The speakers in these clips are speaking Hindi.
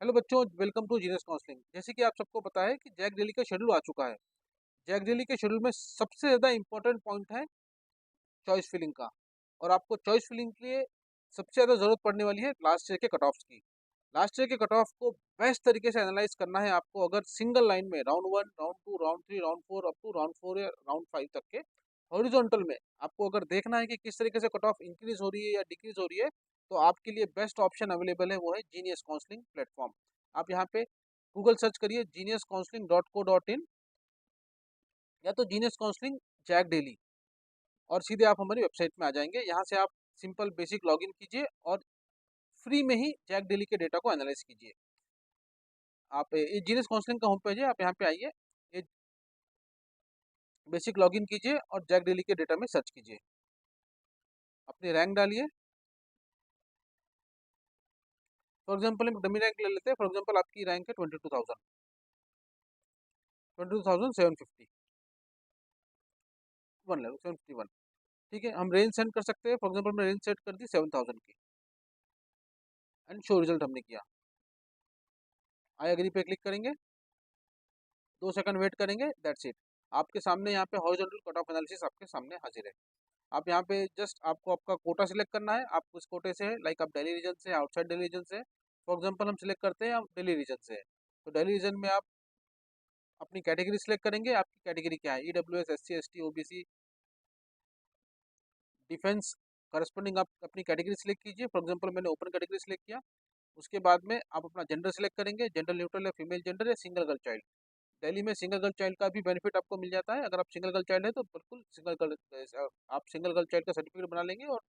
हेलो बच्चों, वेलकम टू जीनियस काउंसलिंग। जैसे कि आप सबको पता है कि जैक डेली का शेड्यूल आ चुका है। जैक डेली के शेड्यूल में सबसे ज़्यादा इंपॉर्टेंट पॉइंट है चॉइस फिलिंग का। और आपको चॉइस फिलिंग के लिए सबसे ज़्यादा ज़रूरत पड़ने वाली है लास्ट ईयर के कट ऑफ्स की। लास्ट ईयर के कट ऑफ को बेस्ट तरीके से एनालाइज करना है आपको, अगर सिंगल लाइन में round one, round two, round three, round four, up to round four या राउंड फाइव तक के हॉरिजॉन्टल में आपको अगर देखना है कि किस तरीके से कट ऑफ इंक्रीज हो रही है या डिक्रीज हो रही है, तो आपके लिए बेस्ट ऑप्शन अवेलेबल है, वो है जीनियस काउंसलिंग प्लेटफॉर्म। आप यहाँ पे गूगल सर्च करिए geniuscounseling.co.in या तो जीनियस काउंसलिंग जैक डेली, और सीधे आप हमारी वेबसाइट में आ जाएंगे। यहाँ से आप सिंपल बेसिक लॉगिन कीजिए और फ्री में ही जैक डेली के डेटा को एनालाइज कीजिए। आप ये जीनियस काउंसलिंग का होम पेज है, आप यहाँ पे आइए, ये बेसिक लॉगिन कीजिए और जैक डेली के डेटा में सर्च कीजिए, अपनी रैंक डालिए। फॉर एग्जाम्पल हम डमी रैंक ले लेते हैं। फॉर एग्जाम्पल आपकी रैंक है 22,000, 22,750, 751। ठीक है, हम रेंज सेंड कर सकते हैं। फॉर एग्जाम्पल हमने रेंज सेट कर दी 7,000 की एंड शो रिजल्ट हमने किया। आई एग्री पे क्लिक करेंगे, 2 सेकंड वेट करेंगे, दैट्स इट। आपके सामने यहाँ पे हॉरिजॉन्टल कट ऑफ एनालिसिस आपके सामने हाजिर है। आप यहाँ पे जस्ट आपको आपका कोटा सिलेक्ट करना है। आप उस कोटे से है, लाइक आप दिल्ली रीजन से, आउटसाइड दिल्ली रीजन से। फॉर एग्जाम्पल हम सिलेक्ट करते हैं, आप दिल्ली रीजन से है, तो दिल्ली रीजन में आप अपनी कैटेगरी सिलेक्ट करेंगे। आपकी कैटेगरी क्या है, EWS, SC, ST, OBC, defence, corresponding आप अपनी कैटेगरी सिलेक्ट कीजिए। फॉर एग्जाम्पल मैंने ओपन कैटेगरी सिलेक्ट किया। उसके बाद में आप अपना जेंडर सिलेक्ट करेंगे, जेंडर न्यूट्रल या फीमेल जेंडर या सिंगल गर्ल चाइल्ड। दिल्ली में सिंगल गर्ल चाइल्ड का भी बेनिफिट आपको मिल जाता है। अगर आप सिंगल गर्ल चाइल्ड है तो बिल्कुल सिंगल गर्ल, आप सिंगल गर्ल चाइल्ड का सर्टिफिकेट बना लेंगे और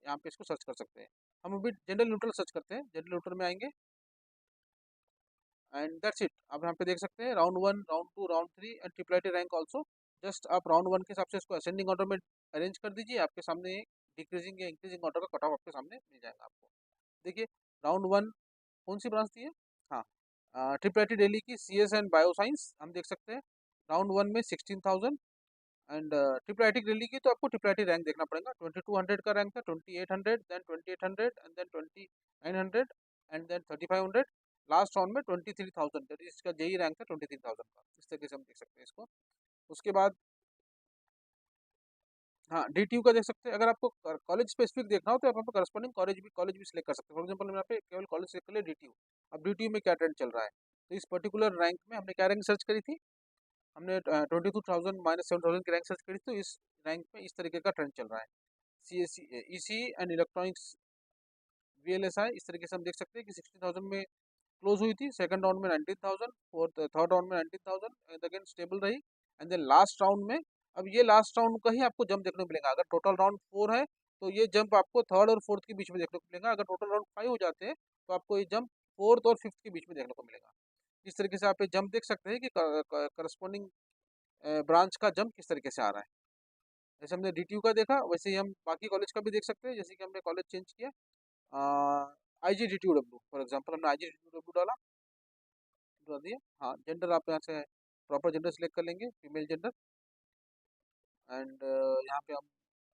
यहाँ पे इसको सर्च कर सकते हैं। हम अभी जेंडर न्यूट्रल सर्च करते हैं, जेंडर न्यूट्रल में आएंगे एंड दैट्स इट। आप यहाँ पे देख सकते हैं round one, round two, round three and triple I rank also. Just आप राउंड वन के हिसाब से इसको असेंडिंग ऑर्डर में अरेंज कर दीजिए। आपके सामने डिक्रीजिंग या इंक्रीजिंग ऑर्डर का कट ऑफ आपके सामने मिल जाएगा आपको। देखिए, राउंड वन कौन सी ब्रांच थी है, हाँ, ट्रिपल आई दिल्ली की CS एंड बायो साइंस हम देख सकते हैं। राउंड वन में 16,000 एंड ट्रिपल आई दिल्ली की, तो आपको ट्रिपल आई रैंक देखना पड़ेगा। 2200 का रैंक था, 2800, then 2800 and then 2900 and then 3500। Last round में 23,000, दैट इज इसका जेई रैंक था 23,000 का। इस तरीके से हम देख सकते हैं इसको। उसके बाद हाँ, DTU का देख सकते हैं। अगर आपको कॉलेज स्पेसिफिक देखना हो तो आप यहाँ पे करस्पॉन्डिंग कॉलेज भी सिलेक्ट कर सकते हैं। फॉर एग्जाम्पल यहाँ पे केवल कॉलेज सिलेक्ट कर लिया DTU। अब DTU में क्या ट्रेंड चल रहा है, तो इस पर्टिकुलर रैंक में हमने क्या रैंक सर्च करी थी, हमने 22,000 -7,000 की रैंक सर्च करी, तो इस रैंक में इस तरीके का ट्रेंड चल रहा है। CSE, EC and electronics, VLSI, इस तरीके से हम देख सकते हैं कि 16,000 में क्लोज हुई थी। सेकंड राउंड में 19,000, फोर्थ थर्ड राउंड में 19,000 एंड अगेन स्टेबल रही। एंड देन लास्ट राउंड में, अब ये लास्ट राउंड का ही आपको जंप देखने को मिलेगा। अगर टोटल राउंड 4 है तो ये जंप आपको थर्ड और फोर्थ के बीच में देखने को मिलेगा। अगर टोटल राउंड 5 हो जाते हैं तो आपको ये जंप फोर्थ और फिफ्थ के बीच में देखने को मिलेगा। इस तरीके से आप ये जंप देख सकते हैं कि करस्पॉन्डिंग ब्रांच का जंप किस तरीके से आ रहा है। जैसे हमने DTU का देखा, वैसे ही हम बाकी कॉलेज का भी देख सकते हैं। जैसे कि हमने कॉलेज चेंज किया, IGDTUW, फॉर एग्जाम्पल हमने IGDTUW डाल दिया। हाँ, जेंडर आप यहाँ से प्रॉपर जेंडर सिलेक्ट कर लेंगे, फीमेल जेंडर एंड यहाँ पे हम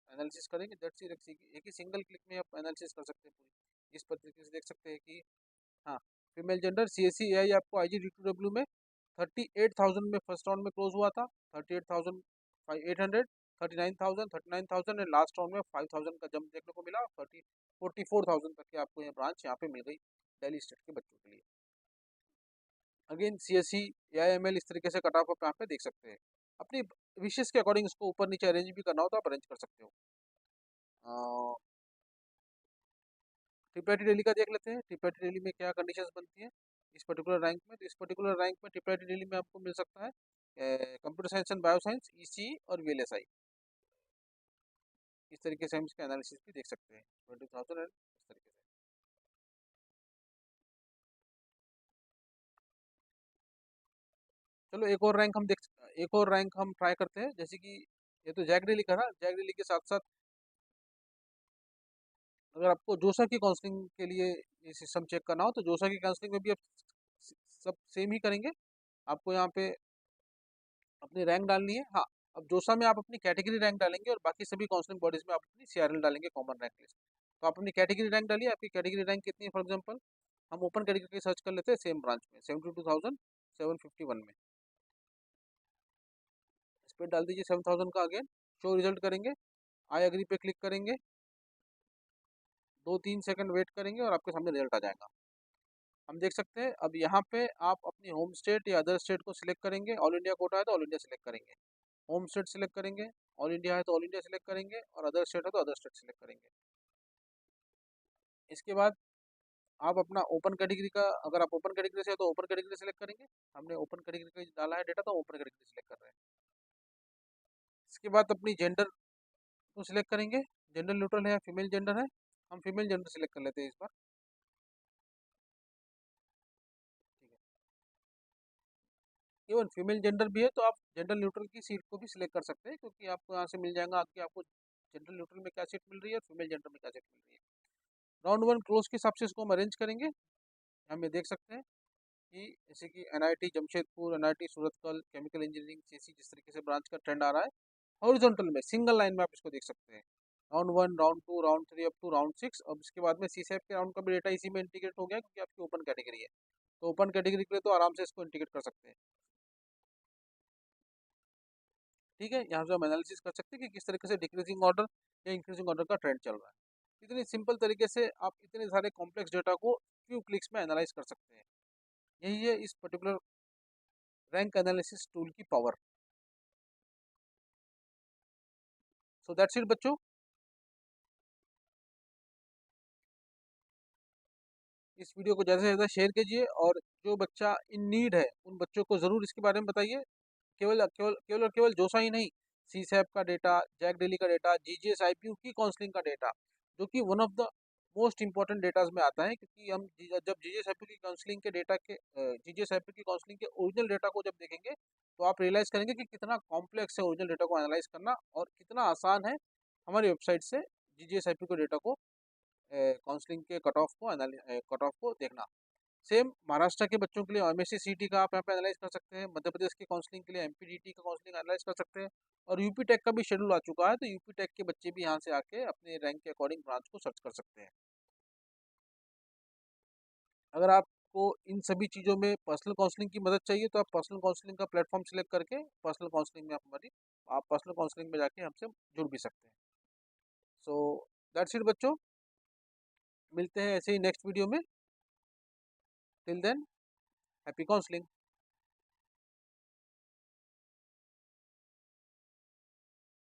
एनालिसिस करेंगे। That's it. एक ही सिंगल क्लिक में आप एनालिसिस कर सकते हैं पूरी। इस तरीके से देख सकते हैं कि हाँ, फीमेल जेंडर CSE AI आपको IGDTUW में 38,000 में फर्स्ट राउंड में क्लोज हुआ था। 38,800, 39,000, 39,000 एंड लास्ट राउंड में 5,000 का जंप देखने को मिला। 44,000 तक की आपको ये ब्रांच यहाँ पे मिल गई दिल्ली स्टेट के बच्चों के लिए। अगेन CSE, AIML, इस तरीके से कट ऑफ आप यहाँ पे देख सकते हैं। अपनी विशेष के अकॉर्डिंग इसको ऊपर नीचे अरेंज भी करना हो तो आप अरेंज कर सकते हो। ट्रिपल दिल्ली का देख लेते हैं, ट्रिपल दिल्ली में क्या कंडीशंस बनती हैं इस पर्टिकुलर रैंक में। तो इस पर्टिकुलर रैंक में ट्रिपल दिल्ली में आपको मिल सकता है computer science and bio science, EC और VLSI। इस तरीके से हम इसका एनालिसिस भी देख सकते हैं 20,000 एंड इस तरीके से। चलो एक और रैंक हम ट्राई करते हैं। जैसे कि ये तो जैक डेली का था, जैक डेली के साथ साथ अगर आपको जोसा की काउंसलिंग के लिए ये सिस्टम चेक करना हो तो जोसा की काउंसलिंग में भी आप सब सेम ही करेंगे। आपको यहाँ पे अपनी रैंक डालनी है। हाँ, अब जोसा में आप अपनी कैटेगरी रैंक डालेंगे और बाकी सभी काउंसलिंग बॉडीज में आप अपनी CRL डालेंगे, कॉमन रैंक लिस्ट। तो आप अपनी कैटेगरी रैंक डालिए, आपकी कैटेगरी रैंक कितनी है। फॉर एग्जाम्पल हम ओपन कैटेगरी सर्च कर लेते हैं सेम ब्रांच में 72,751 में। इस पर डाल दीजिए 7,000 का, अगेन शो रिजल्ट करेंगे, आई एग्री पे क्लिक करेंगे, 2-3 सेकंड वेट करेंगे और आपके सामने रिजल्ट आ जाएगा। हम देख सकते हैं अब यहाँ पे आप अपनी होम स्टेट या अदर स्टेट को सिलेक्ट करेंगे। ऑल इंडिया कोटा है तो ऑल इंडिया सिलेक्ट करेंगे, होम स्टेट सिलेक्ट करेंगे, ऑल इंडिया है तो ऑल इंडिया सिलेक्ट करेंगे, और अदर स्टेट है तो अदर स्टेट सिलेक्ट करेंगे। इसके बाद आप अपना ओपन कैटेगरी का, अगर आप ओपन कैटेगरी से है तो ओपन कैटेगरी सेलेक्ट करेंगे। हमने ओपन कैटेगरी का डाला है डेटा तो ओपन कैटेगरी सेलेक्ट कर रहे हैं। इसके बाद अपनी जेंडर को सिलेक्ट करेंगे, जेंडर न्यूट्रल है या फीमेल जेंडर है, हम फीमेल जेंडर सेलेक्ट कर लेते हैं इस बार। ठीक है, इवन फीमेल जेंडर भी है तो आप जेंडर न्यूट्रल की सीट को भी सिलेक्ट कर सकते हैं, क्योंकि आपको यहाँ से मिल जाएगा कि आपको जेंडर न्यूट्रल में क्या सीट मिल रही है और फीमेल जेंडर में क्या सीट मिल रही है। राउंड 1 क्लोज के हिसाब से इसको हम अरेंज करेंगे। हम ये देख सकते हैं कि जैसे कि NIT Jamshedpur, NIT Surathkal, chemical engineering, CSC, जिस तरीके से ब्रांच का ट्रेंड आ रहा है हॉरिजॉन्टल में सिंगल लाइन में आप इसको देख सकते हैं। Round 1, round 2, round 3 up to round 6। अब इसके बाद में सीसैप के राउंड का भी डेटा इसी में इंटीग्रेट हो गया, क्योंकि आपकी ओपन कैटेगरी है तो ओपन कैटेगरी के लिए तो आराम से इसको इंटीग्रेट कर सकते हैं। ठीक है, यहाँ से हम एनालिसिस कर सकते हैं कि किस तरीके से डिक्रीजिंग ऑर्डर या इंक्रीजिंग ऑर्डर का ट्रेंड चल रहा है। इतनी सिंपल तरीके से आप इतने सारे कॉम्प्लेक्स डेटा को फ्यू क्लिक्स में एनालाइज कर सकते हैं। यही है इस पर्टिकुलर रैंक एनालिसिस टूल की पावर। सो दैट्स इट बच्चों। इस वीडियो को ज़्यादा से ज़्यादा शेयर कीजिए, और जो बच्चा इन नीड है उन बच्चों को ज़रूर इसके बारे में बताइए। केवल केवल केवल और केवल जोसा ही नहीं, सीसैप का डेटा, जैक डेली का डेटा, जीजीएस आईपीयू की काउंसलिंग का डेटा, जो कि one of the most important datas में आता है, क्योंकि हम जब जीजीएस आईपीयू की काउंसलिंग के डेटा के जीजीएस आईपीयू की काउंसलिंग के ओरिजिनल डेटा को जब देखेंगे तो आप रियलाइज करेंगे कि कितना कॉम्प्लेक्स है ओरिजिनल डेटा को एनालाइज करना, और कितना आसान है हमारी वेबसाइट से जीजीएस आईपीयू के डेटा को, काउंसलिंग के कट ऑफ को देखना। सेम महाराष्ट्र के बच्चों के लिए एमएससी सीटी का आप यहाँ पे एनालाइज कर सकते हैं, मध्य प्रदेश की काउंसलिंग के लिए एमपीडीटी का काउंसलिंग एनालाइज कर सकते हैं, और यूपी टेक का भी शेड्यूल आ चुका है तो यूपी टेक के बच्चे भी यहाँ से आके अपने रैंक के अकॉर्डिंग ब्रांच को सर्च कर सकते हैं। अगर आपको इन सभी चीज़ों में पर्सनल काउंसलिंग की मदद चाहिए तो आप पर्सनल काउंसलिंग का प्लेटफॉर्म सिलेक्ट करके पर्सनल काउंसलिंग में आप पर्सनल काउंसलिंग में जाके हमसे जुड़ भी सकते हैं। सो दैट्स इट बच्चों, मिलते हैं ऐसे ही नेक्स्ट वीडियो में। Till then, happy counselling.